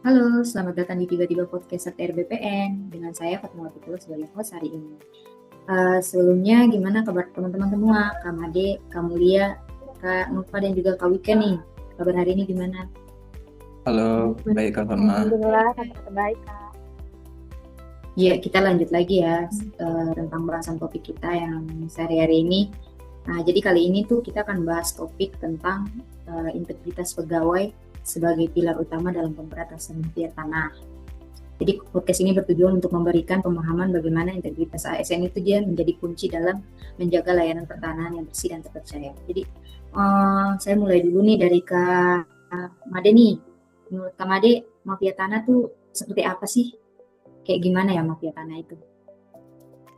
Halo, selamat datang di Tiba-Tiba Podcast RT BPN dengan saya Fatmawati Tulus sebagai host hari ini. Sebelumnya gimana kabar teman-teman semua? Kak Made, Kak Mulia, Kak Nufa dan juga Kak Wika nih. Kabar hari ini gimana? Halo, baik Kak Fatma. Alhamdulillah, kabar terbaik, Kak. Ya, kita lanjut lagi ya tentang bahasan topik kita yang sehari-hari ini. Nah, jadi kali ini tuh kita akan bahas topik tentang integritas pegawai sebagai pilar utama dalam pemberantasan mafia tanah. Jadi podcast ini bertujuan untuk memberikan pemahaman bagaimana integritas ASN itu dia menjadi kunci dalam menjaga layanan pertanahan yang bersih dan terpercaya. Jadi saya mulai dulu nih dari Kak Made nih. Menurut Kak Made, mafia tanah tuh seperti apa sih? Kayak gimana ya mafia tanah itu?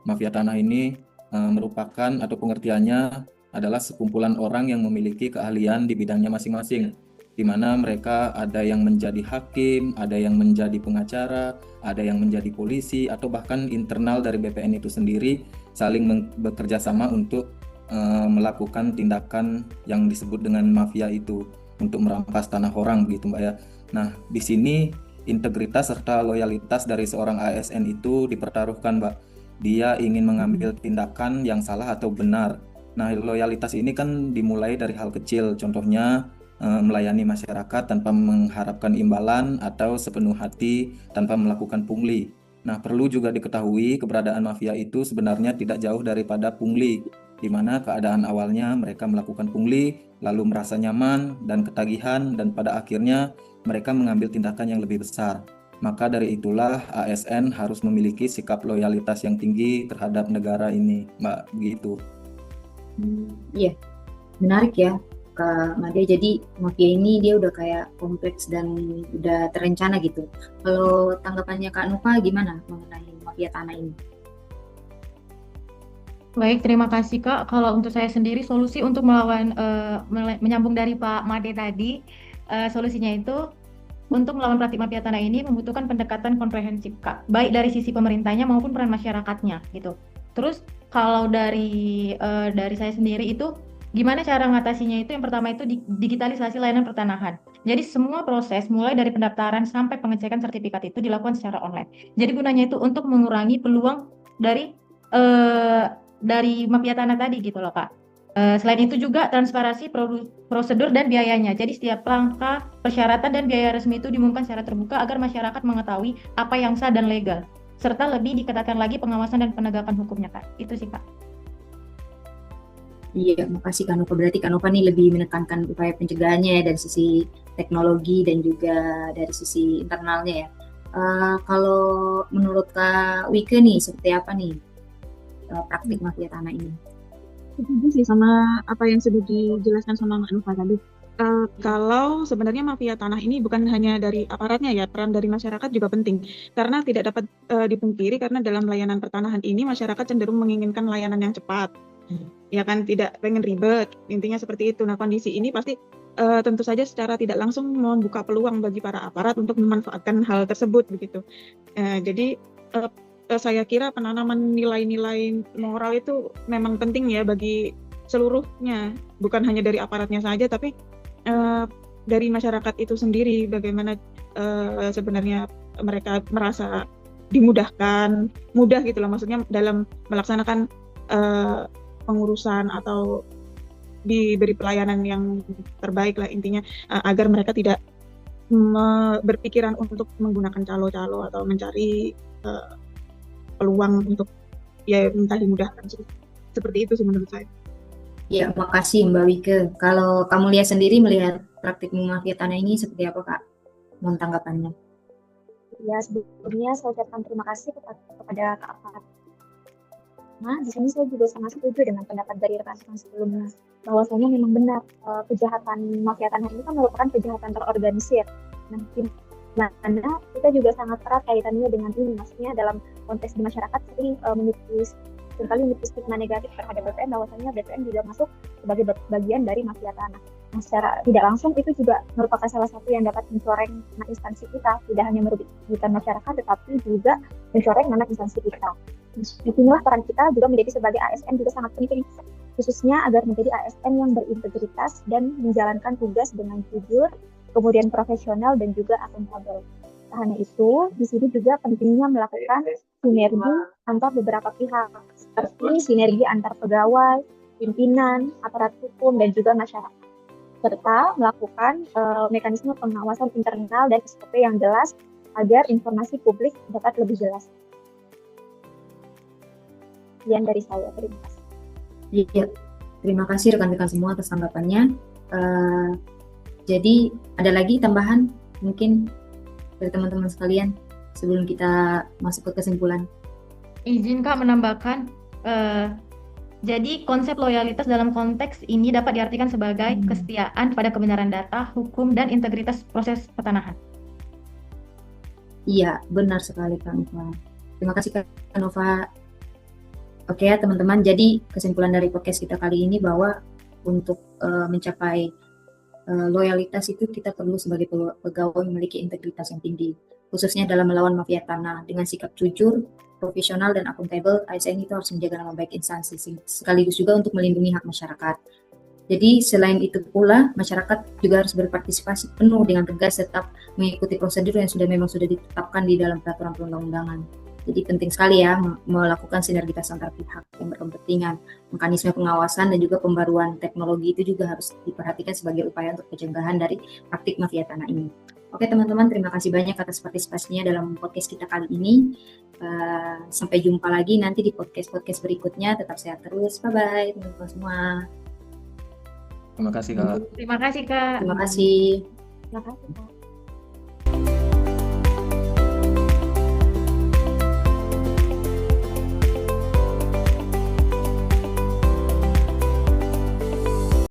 Mafia tanah ini merupakan atau pengertiannya adalah sekumpulan orang yang memiliki keahlian di bidangnya masing-masing, di mana mereka ada yang menjadi hakim, ada yang menjadi pengacara, ada yang menjadi polisi, atau bahkan internal dari BPN itu sendiri saling bekerja sama untuk melakukan tindakan yang disebut dengan mafia itu untuk merampas tanah orang gitu Mbak ya. Nah, di sini integritas serta loyalitas dari seorang ASN itu dipertaruhkan Mbak. Dia ingin mengambil tindakan yang salah atau benar. Nah, loyalitas ini kan dimulai dari hal kecil, contohnya melayani masyarakat tanpa mengharapkan imbalan atau sepenuh hati tanpa melakukan pungli. Nah, perlu juga diketahui keberadaan mafia itu sebenarnya tidak jauh daripada pungli, di mana keadaan awalnya mereka melakukan pungli, lalu merasa nyaman dan ketagihan, dan pada akhirnya mereka mengambil tindakan yang lebih besar. Maka dari itulah ASN harus memiliki sikap loyalitas yang tinggi terhadap negara ini, Mbak, begitu. Iya, menarik ya Kak Made. Jadi mafia ini dia udah kayak kompleks dan udah terencana gitu. Kalau tanggapannya Kak Nufa gimana mengenai mafia tanah ini? Baik, terima kasih Kak. Kalau untuk saya sendiri, solusi untuk melawan, menyambung dari Pak Made tadi, solusinya itu untuk melawan praktik mafia tanah ini membutuhkan pendekatan komprehensif Kak, baik dari sisi pemerintahnya maupun peran masyarakatnya gitu. Terus kalau dari saya sendiri itu gimana cara mengatasinya itu yang pertama itu digitalisasi layanan pertanahan. Jadi semua proses mulai dari pendaftaran sampai pengecekan sertifikat itu dilakukan secara online. Jadi gunanya itu untuk mengurangi peluang dari eh, mafia tanah tadi gitu loh Kak. Selain itu juga transparansi prosedur dan biayanya. Jadi setiap langkah, persyaratan dan biaya resmi itu diumumkan secara terbuka agar masyarakat mengetahui apa yang sah dan legal. Serta lebih diketatkan lagi pengawasan dan penegakan hukumnya Kak. Itu sih Kak. Iya, makasih Kak Nova. Berarti Kak Nova nih lebih menekankan upaya pencegahannya ya dari sisi teknologi dan juga dari sisi internalnya ya. Kalau menurut Kak Wike nih, seperti apa nih praktik mafia tanah ini? Setuju sih sama apa yang sudah dijelaskan sama Mbak Nufa tadi. Kalau sebenarnya mafia tanah ini bukan hanya dari aparatnya ya, peran dari masyarakat juga penting. Karena tidak dapat dipungkiri karena dalam layanan pertanahan ini masyarakat cenderung menginginkan layanan yang cepat. Ya kan, tidak pengen ribet. Intinya seperti itu. Nah, kondisi ini pasti tentu saja secara tidak langsung membuka peluang bagi para aparat untuk memanfaatkan hal tersebut begitu. Jadi saya kira penanaman nilai-nilai moral itu memang penting ya bagi seluruhnya, bukan hanya dari aparatnya saja, tapi dari masyarakat itu sendiri. Bagaimana sebenarnya mereka merasa dimudahkan, mudah gitu loh, maksudnya dalam melaksanakan pengurusan atau diberi pelayanan yang terbaik lah intinya, agar mereka tidak berpikiran untuk menggunakan calo-calo atau mencari peluang untuk ya minta dimudahkan sih. Seperti itu sih menurut saya. Ya, makasih Mbak Wike. Kalau kamu lihat sendiri melihat praktik mafia tanah ini seperti apa Kak? Mohon tanggapannya. Ya, sebelumnya saya ucapkan terima kasih kepada Kak Fat. Nah, di sini saya juga sangat setuju dengan pendapat dari rekan-rekan sebelumnya, bahwasanya memang benar kejahatan mafia tanah ini kan merupakan kejahatan terorganisir. Nah, di mana kita juga sangat erat kaitannya dengan ini, maksudnya dalam konteks di masyarakat sering seringkali memiliki stigma negatif terhadap BPN, bahwasanya BPN juga masuk sebagai bagian dari mafia tanah. Nah, secara tidak langsung itu juga merupakan salah satu yang dapat mencoreng nama instansi kita, tidak hanya merugikan masyarakat, tetapi juga mencoreng nama instansi kita. Disinilah peran kita juga menjadi sebagai ASN juga sangat penting, khususnya agar menjadi ASN yang berintegritas dan menjalankan tugas dengan jujur, kemudian profesional dan juga akuntabel. Tak hanya itu, di sini juga pentingnya melakukan sinergi antar beberapa pihak, seperti sinergi antar pegawai, pimpinan, aparat hukum, dan juga masyarakat, serta melakukan mekanisme pengawasan internal dan SOP yang jelas agar informasi publik dapat lebih jelas. Sekian dari saya, terima kasih. Iya, terima kasih rekan-rekan semua atas tanggapannya. Jadi ada lagi tambahan mungkin dari teman-teman sekalian sebelum kita masuk ke kesimpulan? Izin Kak menambahkan, jadi konsep loyalitas dalam konteks ini dapat diartikan sebagai kesetiaan pada kebenaran data, hukum, dan integritas proses pertanahan. Iya, benar sekali Kak Nova. Terima kasih Kak Nova. Oke ya teman-teman, jadi kesimpulan dari podcast kita kali ini bahwa untuk mencapai loyalitas itu kita perlu sebagai pegawai memiliki integritas yang tinggi, khususnya dalam melawan mafia tanah. Dengan sikap jujur, profesional, dan akuntabel, ASN itu harus menjaga nama baik instansi, sekaligus juga untuk melindungi hak masyarakat. Jadi selain itu pula, masyarakat juga harus berpartisipasi penuh dengan tegas tetap mengikuti prosedur yang memang sudah ditetapkan di dalam peraturan perundang-undangan. Jadi penting sekali ya melakukan sinergitas antar pihak yang berkepentingan. Mekanisme pengawasan dan juga pembaruan teknologi itu juga harus diperhatikan sebagai upaya untuk pencegahan dari praktik mafia tanah ini. Oke teman-teman, terima kasih banyak atas partisipasinya dalam podcast kita kali ini. Sampai jumpa lagi nanti di podcast-podcast berikutnya. Tetap sehat terus. Bye-bye teman-teman semua. Terima kasih Kak. Terima kasih Kak. Terima kasih. Terima kasih, Kak.